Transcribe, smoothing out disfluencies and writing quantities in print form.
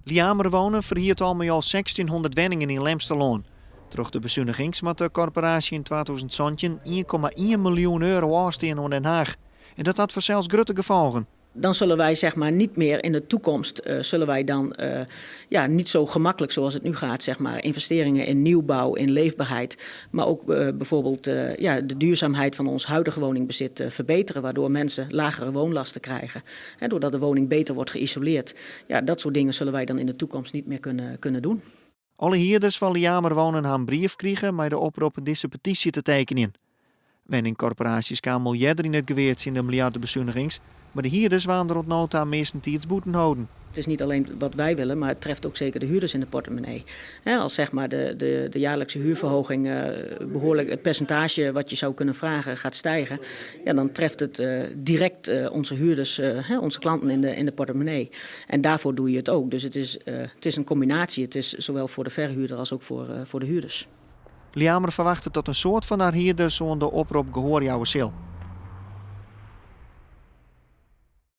Liamer wonen verhiert al met al 1600 wenningen in Lemsterloon. Terug de bezuiniging moet de corporatie in 2017 1,1 miljoen euro uitsteken aan Den Haag. En dat had voor zelfs grote gevolgen. Dan zullen wij zeg maar niet meer in de toekomst niet zo gemakkelijk zoals het nu gaat, zeg maar, investeringen in nieuwbouw, in leefbaarheid, maar ook bijvoorbeeld de duurzaamheid van ons huidige woningbezit verbeteren, waardoor mensen lagere woonlasten krijgen. Doordat de woning beter wordt geïsoleerd. Ja, dat soort dingen zullen wij dan in de toekomst niet meer kunnen doen. Alle huurders van Liamer wonen gaan een brief krijgen met de oproep deze petitie te tekenen. Woningcorporaties gaan miljarden in het geweerd in de miljardenbezuinigings, maar de huurders waren er op nota meestentijds boeten houden. Het is niet alleen wat wij willen, maar het treft ook zeker de huurders in de portemonnee. Als zeg maar de jaarlijkse huurverhoging behoorlijk het percentage wat je zou kunnen vragen gaat stijgen, ja, dan treft het direct onze huurders, onze klanten in de portemonnee. En daarvoor doe je het ook. Dus het is een combinatie. Het is zowel voor de verhuurder als ook voor de huurders. Liamer verwachtte tot een soort van haar huurders zo'n de oproep gehoor jouw zal.